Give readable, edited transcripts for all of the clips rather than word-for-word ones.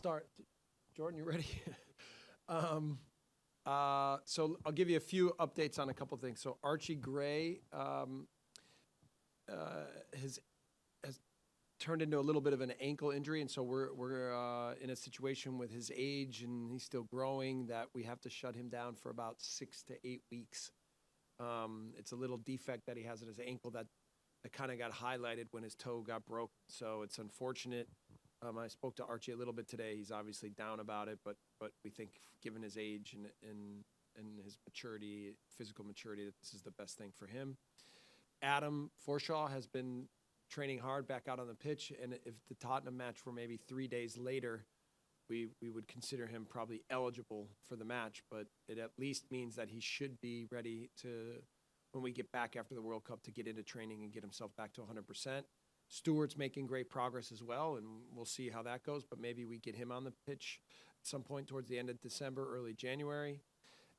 start. Jordan, you ready? So I'll give you a few updates on a couple things. So Archie Gray has turned into a little bit of an ankle injury, and so we're in a situation with his age, and he's still growing, that we have to shut him down for about 6 to 8 weeks. It's a little defect that he has in his ankle that kind of got highlighted when his toe got broken. So it's unfortunate. I spoke to Archie a little bit today. He's obviously down about it, but we think, given his age and his maturity, physical maturity, that this is the best thing for him. Adam Forshaw has been training hard back out on the pitch, and if the Tottenham match were maybe 3 days later, we would consider him probably eligible for the match, but it at least means that he should be ready to, when we get back after the World Cup, to get into training and get himself back to 100%. Stewart's making great progress as well, and we'll see how that goes, but maybe we get him on the pitch at some point towards the end of December, early January.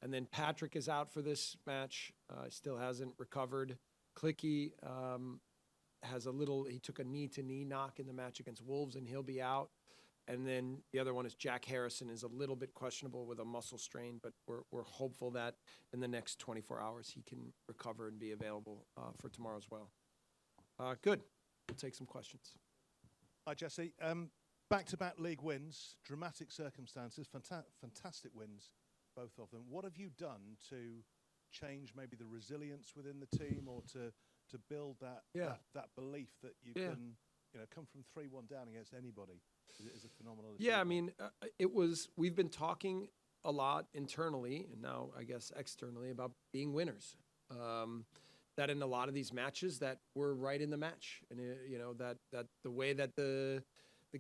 And then Patrick is out for this match, still hasn't recovered. Clicky he took a knee-to-knee knock in the match against Wolves, and he'll be out. And then the other one is Jack Harrison, is a little bit questionable with a muscle strain, but we're hopeful that in the next 24 hours he can recover and be available for tomorrow as well. Good. We'll take some questions. Hi, Jesse. Back-to-back league wins, dramatic circumstances, fantastic wins, both of them. What have you done to change maybe the resilience within the team, or to build that belief that you can, come from 3-1 down against anybody? Is a phenomenal achievement. Yeah, I mean, we've been talking a lot internally, and now I guess externally, about being winners. That in a lot of these matches that we're right in the match, and that the way that the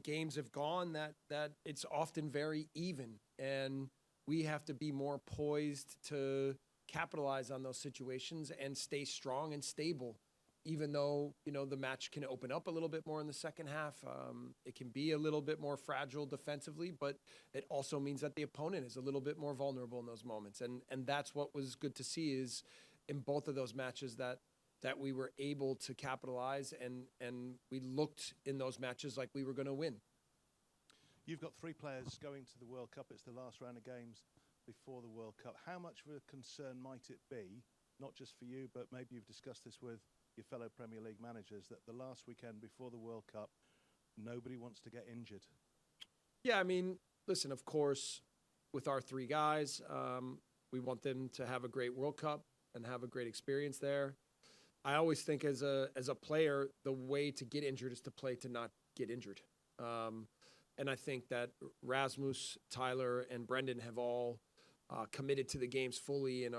games have gone, that it's often very even, and we have to be more poised to capitalize on those situations and stay strong and stable, even though the match can open up a little bit more in the second half. It can be a little bit more fragile defensively, but it also means that the opponent is a little bit more vulnerable in those moments, and that's what was good to see, is in both of those matches that we were able to capitalize, and we looked in those matches like we were going to win. You've got 3 players going to the World Cup. It's the last round of games before the World Cup. How much of a concern might it be, not just for you, but maybe you've discussed this with your fellow Premier League managers, that the last weekend before the World Cup, nobody wants to get injured? Yeah, I mean, listen, of course, with our 3 guys, we want them to have a great World Cup and have a great experience there. I always think as a player, the way to get injured is to play to not get injured. And I think that Rasmus, Tyler, and Brendan have all committed to the games fully and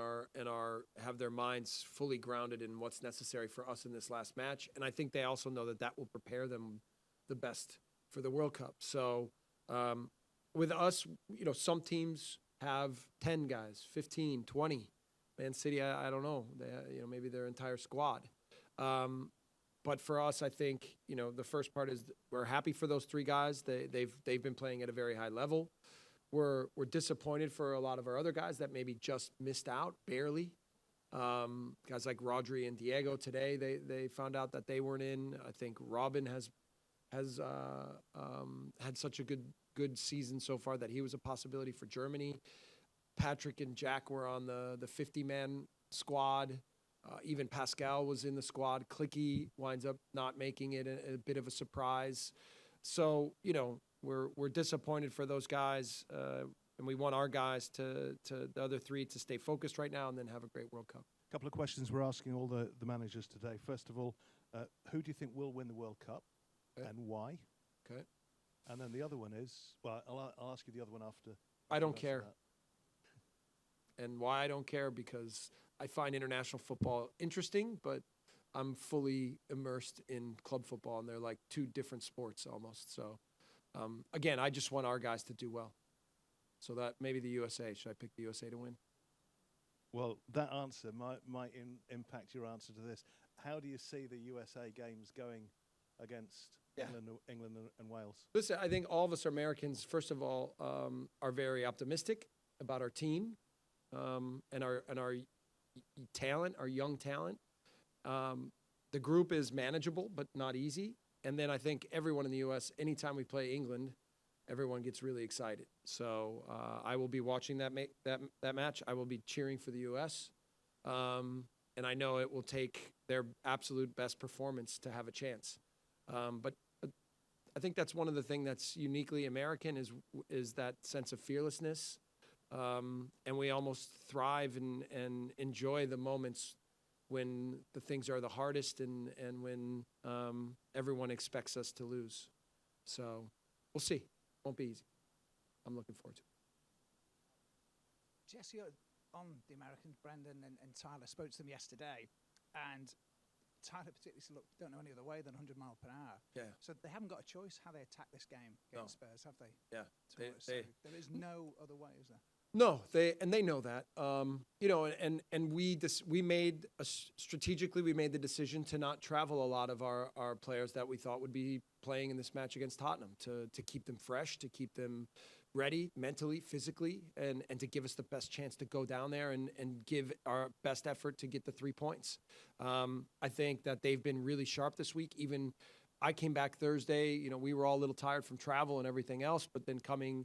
have their minds fully grounded in what's necessary for us in this last match. And I think they also know that will prepare them the best for the World Cup. So with us, some teams have 10 guys, 15, 20. Man City, I don't know. They, maybe their entire squad. But for us, I think, the first part is we're happy for those 3 guys. They've been playing at a very high level. We're disappointed for a lot of our other guys that maybe just missed out barely. Guys like Rodri and Diego today, they found out that they weren't in. I think Robin has had such a good season so far that he was a possibility for Germany. Patrick and Jack were on the 50-man squad. Even Pascal was in the squad. Clicky winds up not making it, a bit of a surprise. So, we're disappointed for those guys, and we want our guys to the other 3 to stay focused right now and then have a great World Cup. A couple of questions we're asking all the managers today. First of all, who do you think will win the World Cup, and why? Okay. And then the other one is, well, I'll ask you the other one after. I don't care. And why I don't care? Because I find international football interesting, but I'm fully immersed in club football, and they're like 2 different sports almost. So, again, I just want our guys to do well. So that maybe the USA. Should I pick the USA to win? Well, that answer might impact your answer to this. How do you see the USA games going against England and Wales? Listen, I think all of us Americans, first of all, are very optimistic about our team. And our talent, our young talent. The group is manageable, but not easy. And then I think everyone in the U.S., anytime we play England, everyone gets really excited. So I will be watching that match. I will be cheering for the U.S. And I know it will take their absolute best performance to have a chance. But I think that's one of the things that's uniquely American is that sense of fearlessness. And we almost thrive and enjoy the moments when the things are the hardest and when everyone expects us to lose. So we'll see. Won't be easy. I'm looking forward to it. Jesse, on the Americans, Brendan and Tyler, spoke to them yesterday, and Tyler particularly said, look, don't know any other way than 100 mile per hour. Yeah. So they haven't got a choice how they attack this game against Spurs, have they? Yeah. So there is no other way, is there? No, they know that. You know, and we made strategically we made the decision to not travel a lot of our players that we thought would be playing in this match against Tottenham to keep them fresh, to keep them ready mentally, physically, and to give us the best chance to go down there and give our best effort to get the 3 points. I think that they've been really sharp this week. Even I came back Thursday, you know, we were all a little tired from travel and everything else, but then coming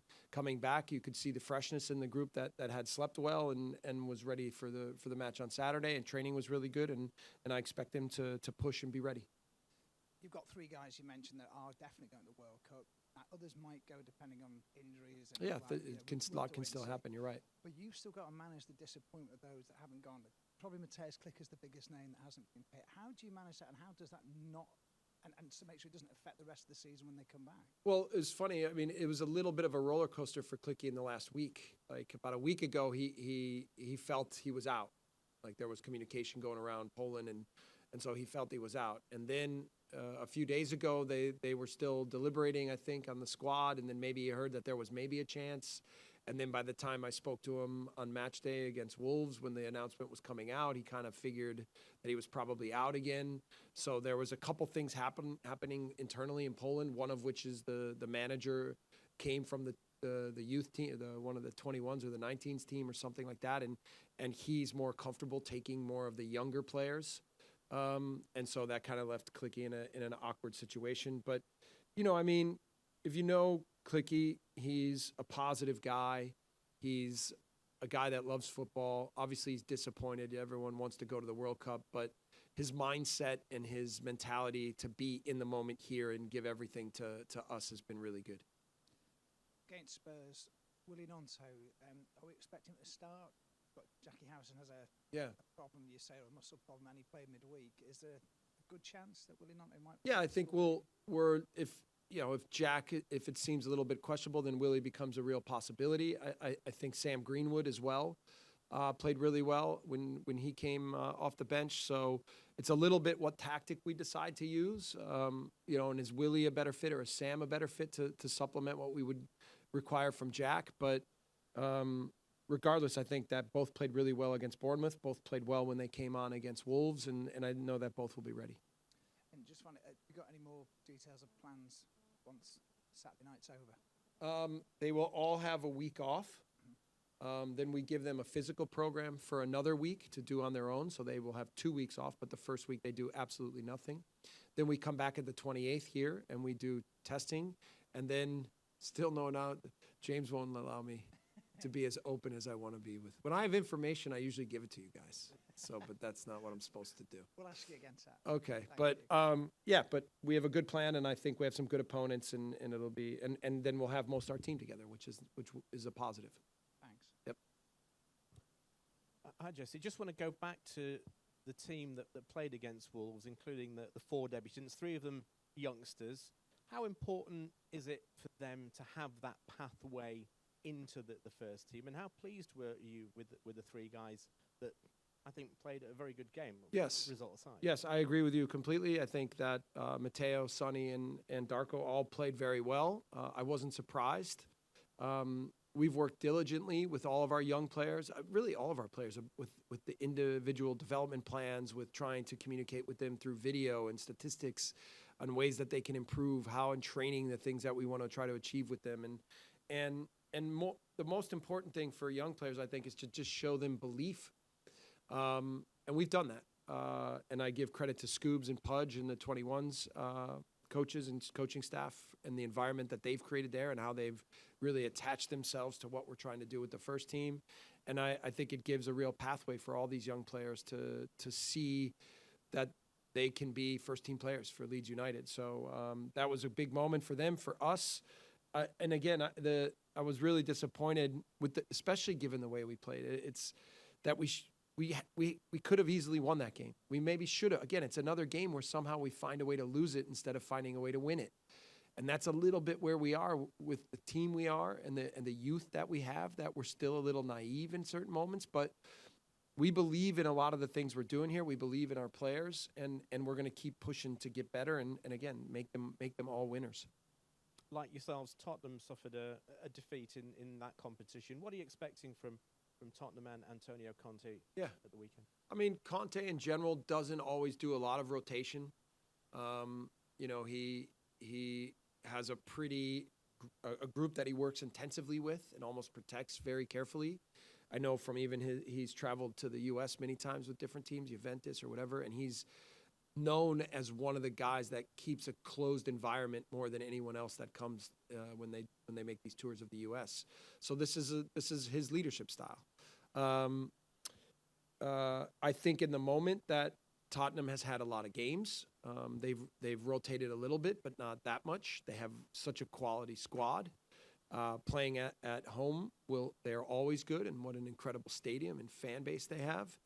back, you could see the freshness in the group that had slept well and was ready for the match on Saturday, and training was really good, and I expect them to push and be ready. You've got 3 guys you mentioned that are definitely going to the World Cup. Others might go depending on injuries. And Yeah, a lot can wait still and see. happen, you're right. But you've still got to manage the disappointment of those that haven't gone. Probably Mateus Klicker's the biggest name that hasn't been picked. How do you manage that, and how does that not, and to make sure it doesn't affect the rest of the season when they come back? Well, it was funny. I mean, it was a little bit of a roller coaster for Clicky in the last week. Like about a week ago, he felt he was out. Like there was communication going around Poland, and so he felt he was out. And then a few days ago, they were still deliberating, I think, on the squad, and then maybe he heard that there was maybe a chance. And then by the time I spoke to him on match day against Wolves, when the announcement was coming out, he kind of figured that he was probably out again. So there was a couple things happening internally in Poland, one of which is the manager came from the youth team, one of the 21s or the 19s team or something like that, and he's more comfortable taking more of the younger players. And so that kind of left Clicky in an awkward situation. But, you know, I mean, if you know Clicky, he's a positive guy. He's a guy that loves football. Obviously, he's disappointed. Everyone wants to go to the World Cup, but his mindset and his mentality to be in the moment here and give everything to us has been really good. Against Spurs, Willie Nonto, are we expecting him to start? But Jackie Harrison has a problem, you say, or a muscle problem, and he played midweek. Is there a good chance that Willie Nonto might? Yeah, I think if it seems a little bit questionable, then Willie becomes a real possibility. I think Sam Greenwood as well played really well when he came off the bench. So it's a little bit what tactic we decide to use. You know, and is Willie a better fit or is Sam a better fit to supplement what we would require from Jack? But regardless, I think that both played really well against Bournemouth. Both played well when they came on against Wolves, and I know that both will be ready. And just wonder, have you got any more details of plans once Saturday night's over? They will all have a week off. Then we give them a physical program for another week to do on their own, so they will have 2 weeks off, but the first week they do absolutely nothing. Then we come back at the 28th here, and we do testing, and then still James won't allow me to be as open as I want to be with. When I have information, I usually give it to you guys. So, but that's not what I'm supposed to do. We'll ask you again, Sat. Okay, Thank but you. but we have a good plan, and I think we have some good opponents, and it'll be, and then we'll have most of our team together, which is a positive. Thanks. Yep. Hi, Jesse. Just want to go back to the team that played against Wolves, including the 4 debutants, 3 of them youngsters. How important is it for them to have that pathway into the first team, and how pleased were you with the 3 guys that I think played a very good game? Yes. Result aside. Yes, I agree with you completely. I think that Matteo, Sonny, and Darko all played very well. I wasn't surprised. We've worked diligently with all of our young players, really all of our players, with the individual development plans, with trying to communicate with them through video and statistics on ways that they can improve, how in training the things that we want to try to achieve with them. And the most important thing for young players, I think, is to just show them belief. And we've done that. And I give credit to Scoobs and Pudge and the 21s coaches and coaching staff and the environment that they've created there and how they've really attached themselves to what we're trying to do with the first team. And I think it gives a real pathway for all these young players to see that they can be first-team players for Leeds United. So that was a big moment for them, for us. And again, I was really disappointed with, especially given the way we played. It's that we could have easily won that game. We maybe should have. Again, it's another game where somehow we find a way to lose it instead of finding a way to win it. And that's a little bit where we are with the team we are and the youth that we have, that we're still a little naive in certain moments. But we believe in a lot of the things we're doing here. We believe in our players, and we're going to keep pushing to get better and again, make them all winners. Like yourselves, Tottenham suffered a defeat in that competition. What are you expecting from Tottenham and Antonio Conte at the weekend? I mean, Conte in general doesn't always do a lot of rotation. He has a group that he works intensively with and almost protects very carefully. I know from even he's traveled to the U.S. many times with different teams, Juventus or whatever, and he's known as one of the guys that keeps a closed environment more than anyone else that comes when they make these tours of the U.S. So this is his leadership style. I think in the moment that Tottenham has had a lot of games. They've rotated a little bit, but not that much. They have such a quality squad. Playing at home, they're always good, and what an incredible stadium and fan base they have.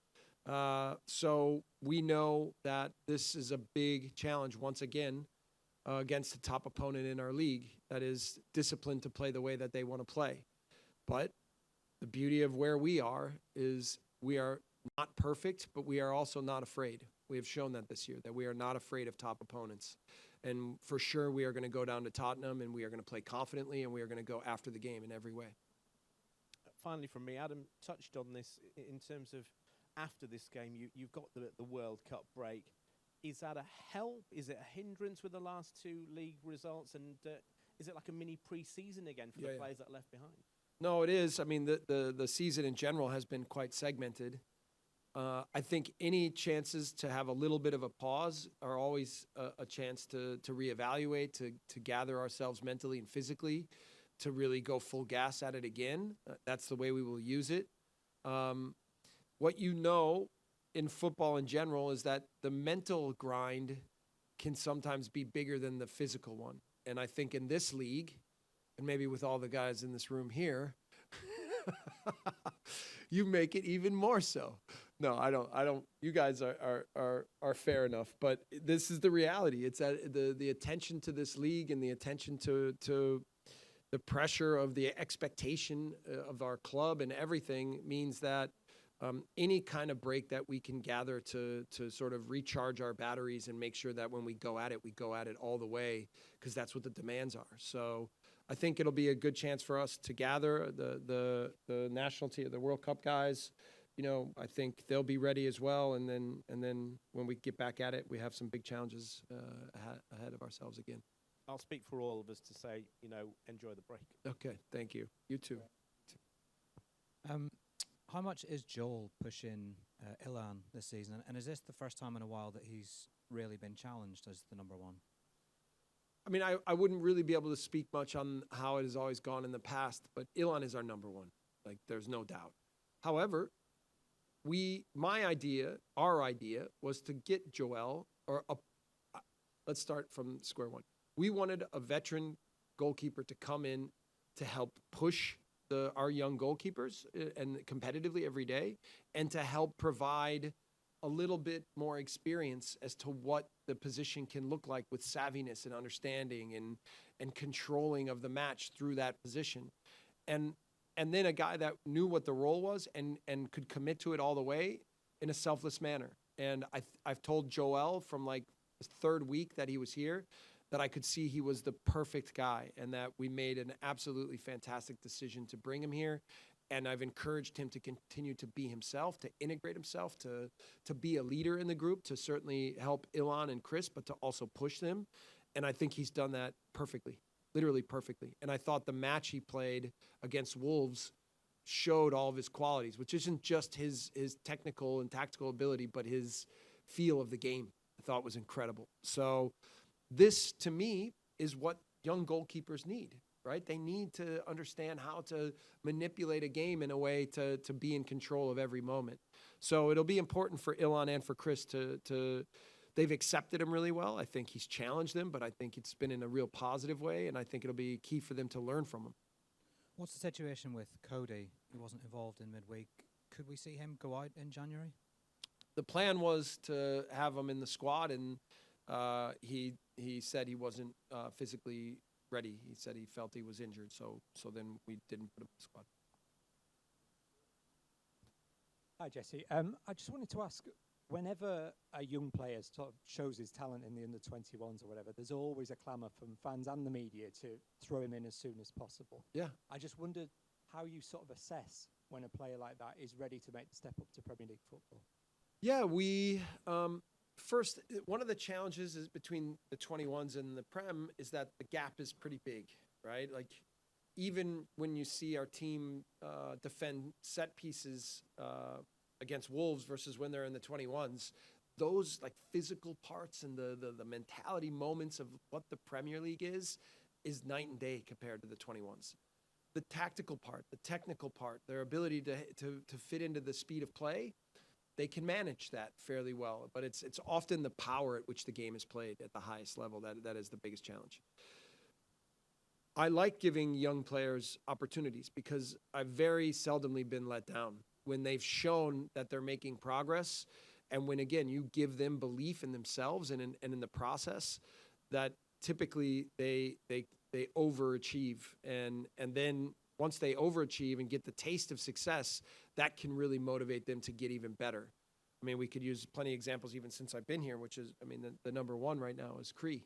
So we know that this is a big challenge once again against the top opponent in our league that is disciplined to play the way that they want to play. But the beauty of where we are is we are not perfect, but we are also not afraid. We have shown that this year, that we are not afraid of top opponents. And for sure, we are going to go down to Tottenham, and we are going to play confidently, and we are going to go after the game in every way. Finally, from me, Adam touched on this in terms of after this game, you've got the World Cup break. Is that a help? Is it a hindrance with the last two league results? And is it like a mini pre-season again for the players that are left behind? No, it is. I mean, the season in general has been quite segmented. I think any chances to have a little bit of a pause are always a chance to reevaluate, to gather ourselves mentally and physically, to really go full gas at it again. That's the way we will use it. What you know in football in general is that the mental grind can sometimes be bigger than the physical one. And I think in this league, and maybe with all the guys in this room here, you make it even more so. No, I don't. You guys are fair enough, but this is the reality. It's that the attention to this league and the attention to the pressure of the expectation of our club and everything means that any kind of break that we can gather to sort of recharge our batteries and make sure that when we go at it all the way, because that's what the demands are. So I think it'll be a good chance for us to gather the national team, the World Cup guys. You know, I think they'll be ready as well. And then when we get back at it, we have some big challenges ahead of ourselves again. I'll speak for all of us to say, enjoy the break. Okay, thank you. You too. How much is Joel pushing Ilan this season? And is this the first time in a while that he's really been challenged as the number one? I mean, I wouldn't really be able to speak much on how it has always gone in the past, but Ilan is our number one. Like, there's no doubt. However, our idea was to get Joel, let's start from square one. We wanted a veteran goalkeeper to come in to help push our young goalkeepers and competitively every day, and to help provide a little bit more experience as to what the position can look like with savviness and understanding and controlling of the match through that position. And then a guy that knew what the role was and could commit to it all the way in a selfless manner. And I've told Joel from like the third week that he was here that I could see he was the perfect guy, and that we made an absolutely fantastic decision to bring him here. And I've encouraged him to continue to be himself, to integrate himself, to be a leader in the group, to certainly help Ilan and Chris, but to also push them. And I think he's done that perfectly, literally perfectly. And I thought the match he played against Wolves showed all of his qualities, which isn't just his technical and tactical ability, but his feel of the game. I thought was incredible. So this, to me, is what young goalkeepers need, right? They need to understand how to manipulate a game in a way to be in control of every moment. So it'll be important for Ilan and for Chris to they've accepted him really well. I think he's challenged them, but I think it's been in a real positive way, and I think it'll be key for them to learn from him. What's the situation with Cody? He wasn't involved in midweek. Could we see him go out in January? The plan was to have him in the squad, and he said he wasn't physically ready. He said he felt he was injured, so then we didn't put him in the squad. Hi, Jesse. I just wanted to ask, whenever a young player sort of shows his talent in the under-21s or whatever, there's always a clamour from fans and the media to throw him in as soon as possible. Yeah. I just wondered how you sort of assess when a player like that is ready to make the step up to Premier League football. Yeah, we first, one of the challenges is between the 21s and the Prem is that the gap is pretty big, right? Like, even when you see our team defend set pieces against Wolves versus when they're in the 21s, those like physical parts and the mentality moments of what the Premier League is night and day compared to the 21s. The tactical part, the technical part, their ability to fit into the speed of play, they can manage that fairly well. But it's often the power at which the game is played at the highest level that is the biggest challenge. I like giving young players opportunities because I've very seldomly been let down when they've shown that they're making progress, and when, again, you give them belief in themselves and in the process, that typically they overachieve. And then once they overachieve and get the taste of success, that can really motivate them to get even better. I mean, we could use plenty of examples even since I've been here, which is, I mean, the number one right now is Cree.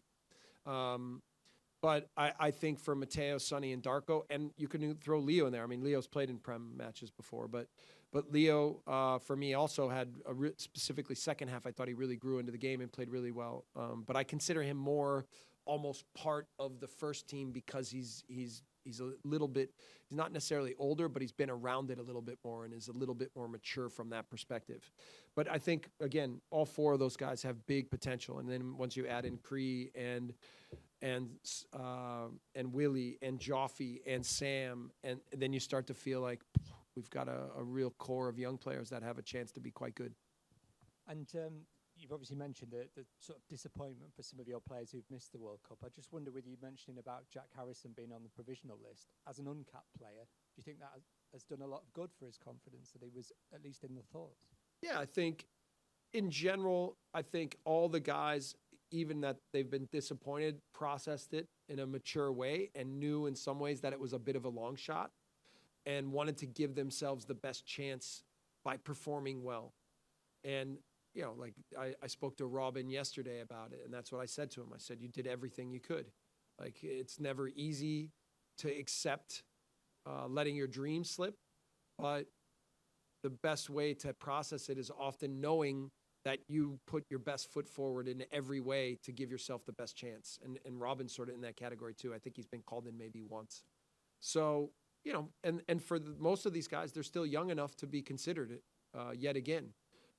But I think for Matteo, Sonny, and Darko, and you can throw Leo in there. I mean, Leo's played in Prem matches before, but Leo, for me, also had specifically second half, I thought he really grew into the game and played really well. But I consider him more almost part of the first team because he's a little bit, he's not necessarily older, but he's been around it a little bit more and is a little bit more mature from that perspective. But I think, again, all four of those guys have big potential. And then once you add in Cree and Willie and Joffe and Sam, and then you start to feel like we've got a real core of young players that have a chance to be quite good. And you've obviously mentioned the sort of disappointment for some of your players who've missed the World Cup. I just wonder, with you mentioning about Jack Harrison being on the provisional list, as an uncapped player, do you think that has done a lot of good for his confidence, that he was at least in the thoughts? Yeah, I think in general, I think all the guys, even that they've been disappointed, processed it in a mature way and knew in some ways that it was a bit of a long shot and wanted to give themselves the best chance by performing well. And, you know, like I spoke to Robin yesterday about it, and that's what I said to him. I said, you did everything you could. Like, it's never easy to accept letting your dreams slip, but the best way to process it is often knowing that you put your best foot forward in every way to give yourself the best chance. And Robin's sort of in that category too. I think he's been called in maybe once. So, you know, and for most of these guys, they're still young enough to be considered yet again.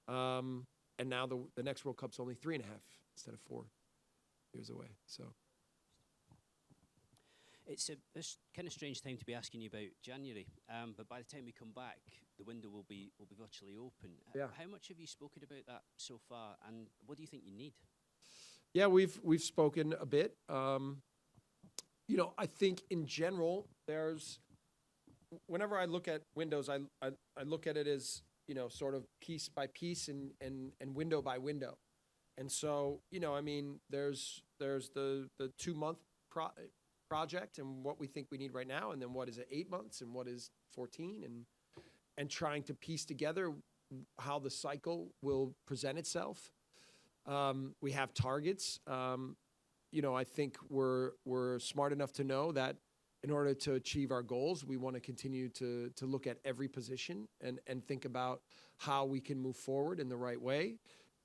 And now the next World Cup's only 3.5 instead of 4 years away. So it's a kind of strange time to be asking you about January, but by the time we come back, the window will be virtually open. Yeah. How much have you spoken about that so far, and what do you think you need? Yeah, we've spoken a bit. You know, I think in general, whenever I look at windows, I look at it as, you know, sort of piece by piece and window by window. And so, you know, I mean, there's the 2-month project and what we think we need right now, and then what is it, 8 months, and what is 14, and trying to piece together how the cycle will present itself. We have targets. You know, I think we're smart enough to know that in order to achieve our goals, we want to continue to look at every position and think about how we can move forward in the right way.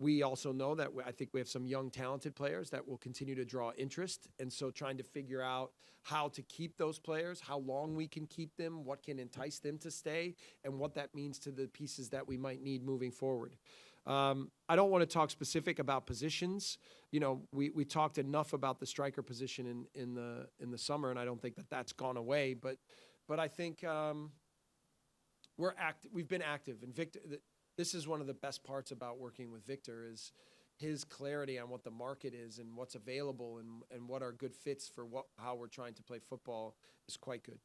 We also know that I think we have some young, talented players that will continue to draw interest. And so trying to figure out how to keep those players, how long we can keep them, what can entice them to stay, and what that means to the pieces that we might need moving forward. I don't want to talk specific about positions. You know, we talked enough about the striker position in the summer, and I don't think that that's gone away. But I think we've been active, and Victor. This is one of the best parts about working with Victor is his clarity on what the market is and what's available and what are good fits for how we're trying to play football is quite good.